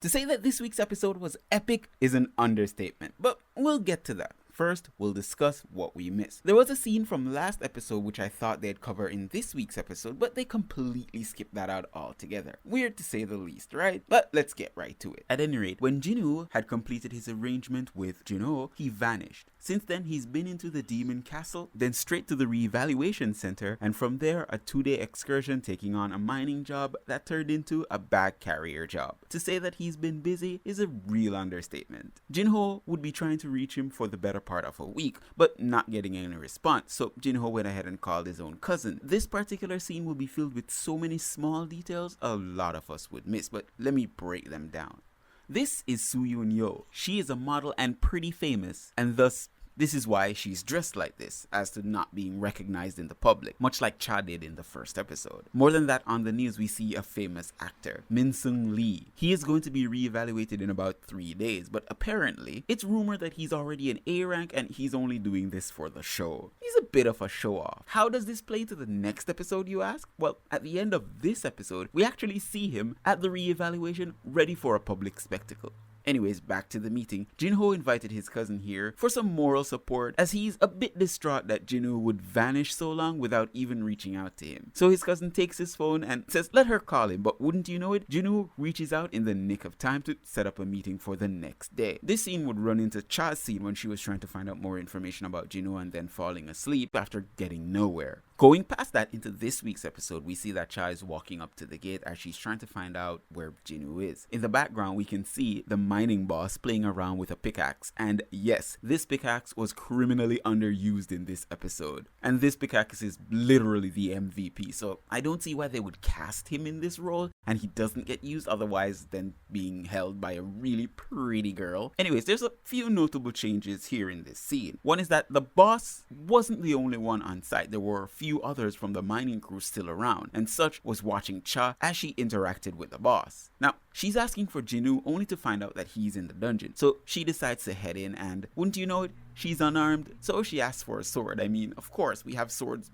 To say that this week's episode was epic is an understatement, but we'll get to that. First, we'll discuss what we missed. There was a scene from last episode which I thought they'd cover in this week's episode, but they completely skipped that out altogether. Weird to say the least, right? But let's get right to it. At any rate, when Jinwoo had completed his arrangement with Junho, he vanished. Since then, he's been into the Demon Castle, then straight to the Reevaluation Center, and from there, a 2-day excursion taking on a mining job that turned into a bag carrier job. To say that he's been busy is a real understatement. Jinho would be trying to reach him for the better part of a week, but not getting any response, so Jinho went ahead and called his own cousin. This particular scene will be filled with so many small details a lot of us would miss, but let me break them down. This is Soo-yoon Yo. She is a model and pretty famous, and thus this is why she's dressed like this, as to not being recognized in the public, much like Chae did in the first episode. More than that, on the news we see a famous actor, Min-sung Lee. He is going to be reevaluated in about 3 days, but apparently, it's rumored that he's already an A rank and he's only doing this for the show. He's a bit of a show-off. How does this play to the next episode, you ask? Well, at the end of this episode, we actually see him at the reevaluation ready for a public spectacle. Anyways, back to the meeting. Jinho invited his cousin here for some moral support, as he's a bit distraught that Jinwoo would vanish so long without even reaching out to him. So his cousin takes his phone and says let her call him, but wouldn't you know it, Jinwoo reaches out in the nick of time to set up a meeting for the next day. This scene would run into Cha's scene when she was trying to find out more information about Jinwoo and then falling asleep after getting nowhere. Going past that into this week's episode, we see that Chae is walking up to the gate as she's trying to find out where Jinwoo is. In the background, we can see the mining boss playing around with a pickaxe, and yes, this pickaxe was criminally underused in this episode. And this pickaxe is literally the MVP, so I don't see why they would cast him in this role and he doesn't get used otherwise than being held by a really pretty girl. Anyways, there's a few notable changes here in this scene. One is that the boss wasn't the only one on site. There were a few others from the mining crew still around, and Such was watching Chae as she interacted with the boss. Now, she's asking for Jinwoo only to find out that he's in the dungeon, so she decides to head in, and wouldn't you know it, she's unarmed, so she asks for a sword. I mean, of course, we have swords,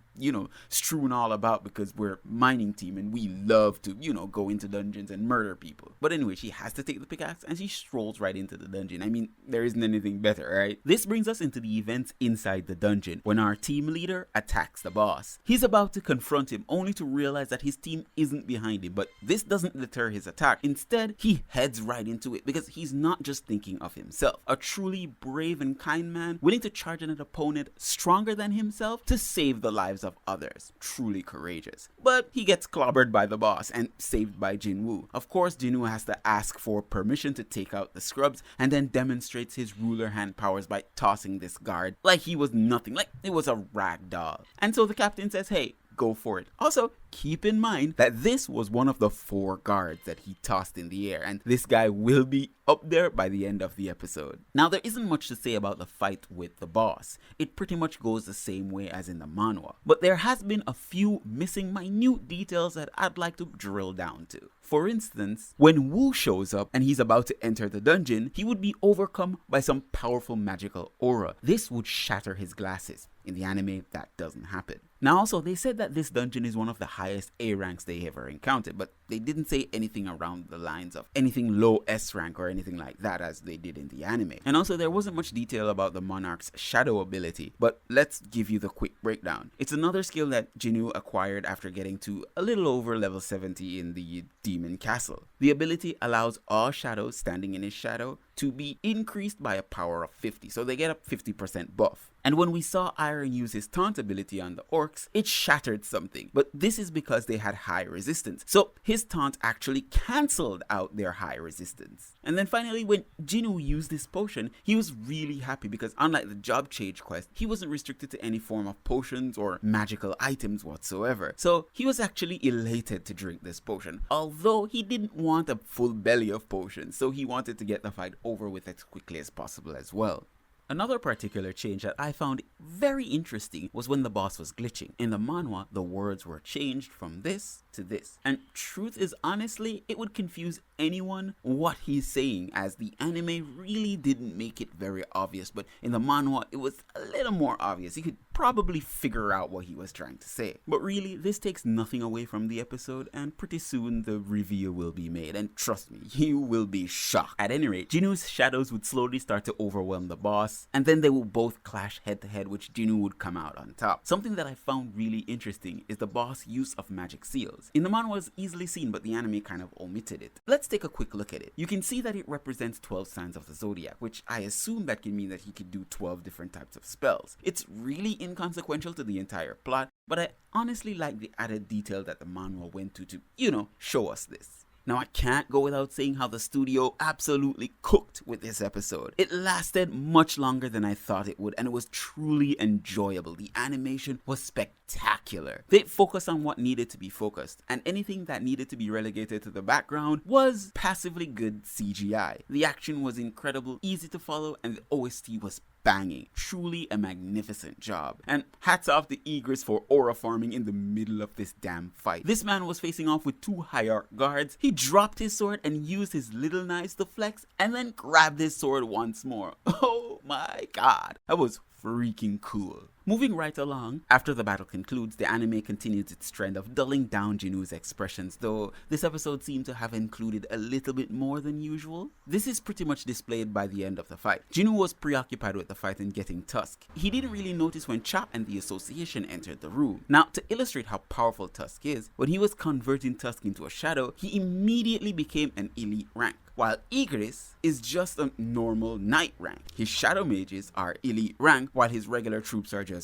strewn all about because we're a mining team and we love to, go into dungeons and murder people. But anyway, she has to take the pickaxe and she strolls right into the dungeon. I mean, there isn't anything better, right? This brings us into the events inside the dungeon when our team leader attacks the boss. He's about to confront him only to realize that his team isn't behind him, but this doesn't deter his attack. Instead, he heads right into it because he's not just thinking of himself. A truly brave and kind man willing to charge an opponent stronger than himself to save the lives of others. Truly courageous. But he gets clobbered by the boss and saved by Jinwoo. Of course, Jinwoo has to ask for permission to take out the scrubs and then demonstrates his ruler hand powers by tossing this guard like he was nothing, like it was a rag doll. And so the captain says, hey, go for it. Also, keep in mind that this was one of the 4 guards that he tossed in the air, and this guy will be up there by the end of the episode. Now, there isn't much to say about the fight with the boss. It pretty much goes the same way as in the manhwa, but there has been a few missing minute details that I'd like to drill down to. For instance, when Woo shows up and he's about to enter the dungeon, he would be overcome by some powerful magical aura. This would shatter his glasses. In the anime, that doesn't happen. Now also, they said that this dungeon is one of the highest A ranks they ever encountered, but they didn't say anything around the lines of anything low S rank or anything like that as they did in the anime. And also, there wasn't much detail about the monarch's shadow ability, but let's give you the quick breakdown. It's another skill that Jinwoo acquired after getting to a little over level 70 in the Demon Castle. The ability allows all shadows standing in his shadow to be increased by a power of 50, so they get a 50% buff. And when we saw Iron use his taunt ability on the orcs, it shattered something, but this is because they had high resistance, so his taunt actually cancelled out their high resistance. And then finally, when Jinwoo used this potion, he was really happy because unlike the job change quest, he wasn't restricted to any form of potions or magical items whatsoever, so he was actually elated to drink this potion, although he didn't want a full belly of potions, so he wanted to get the fight over with as quickly as possible as well. Another particular change that I found very interesting was when the boss was glitching. In the manhwa, the words were changed from this to this. And truth is, honestly, it would confuse anyone what he's saying, as the anime really didn't make it very obvious, but in the manhwa, it was a little more obvious. You could probably figure out what he was trying to say. But really, this takes nothing away from the episode, and pretty soon the reveal will be made, and trust me, you will be shocked. At any rate, Jinwoo's shadows would slowly start to overwhelm the boss, and then they will both clash head to head, which Jinwoo would come out on top. Something that I found really interesting is the boss' use of magic seals. In the manhwa, was easily seen, but the anime kind of omitted it. Let's take a quick look at it. You can see that it represents 12 signs of the zodiac, which I assume that can mean that he could do 12 different types of spells. It's really inconsequential to the entire plot, but I honestly like the added detail that the manhwa went to, show us this. Now, I can't go without saying how the studio absolutely cooked with this episode. It lasted much longer than I thought it would, and it was truly enjoyable. The animation was spectacular. They focused on what needed to be focused, and anything that needed to be relegated to the background was passively good CGI. The action was incredible, easy to follow, and the OST was banging. Truly a magnificent job. And hats off to Egress for aura farming in the middle of this damn fight. This man was facing off with 2 hierarch guards. He dropped his sword and used his little knives to flex, and then grabbed his sword once more. Oh my god. That was freaking cool. Moving right along, after the battle concludes, the anime continues its trend of dulling down Jinwoo's expressions, though this episode seemed to have included a little bit more than usual. This is pretty much displayed by the end of the fight. Jinwoo was preoccupied with the fight and getting Tusk. He didn't really notice when Chae and the association entered the room. Now, to illustrate how powerful Tusk is, when he was converting Tusk into a shadow, he immediately became an elite rank, while Egress is just a normal knight rank. His shadow mages are elite rank, while his regular troops are just,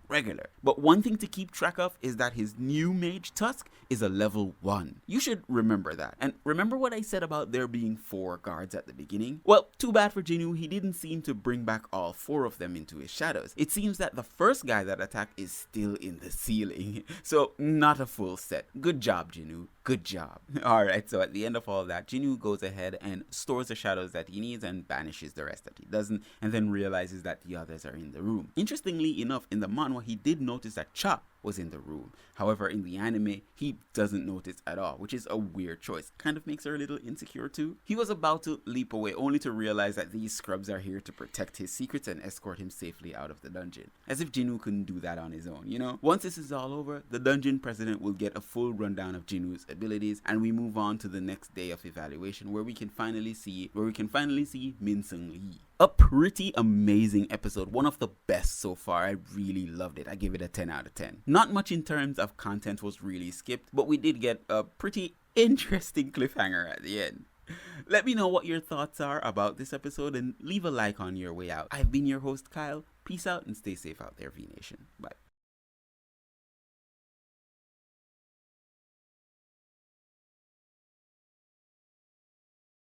regular. But one thing to keep track of is that his new mage Tusk is a level 1. You should remember that. And remember what I said about there being 4 guards at the beginning? Well, too bad for Jinwoo, he didn't seem to bring back all 4 of them into his shadows. It seems that the first guy that attacked is still in the ceiling. So, not a full set. Good job, Jinwoo. Good job. Alright, so at the end of all that, Jinwoo goes ahead and stores the shadows that he needs and banishes the rest that he doesn't, and then realizes that the others are in the room. Interestingly enough, in the manhwa, he did notice that Chae was in the room. However, in the anime, he doesn't notice at all, which is a weird choice. Kind of makes her a little insecure too. He was about to leap away, only to realize that these scrubs are here to protect his secrets and escort him safely out of the dungeon. As if Jinwoo couldn't do that on his own, Once this is all over, the dungeon president will get a full rundown of Jinwoo's abilities, and we move on to the next day of evaluation, where we can finally see Min Seung Lee. A pretty amazing episode, one of the best so far. I really loved it. I give it a 10 out of 10. Not much in terms of content was really skipped, but we did get a pretty interesting cliffhanger at the end. Let me know what your thoughts are about this episode and leave a like on your way out. I've been your host, Kyle. Peace out and stay safe out there, V Nation. Bye.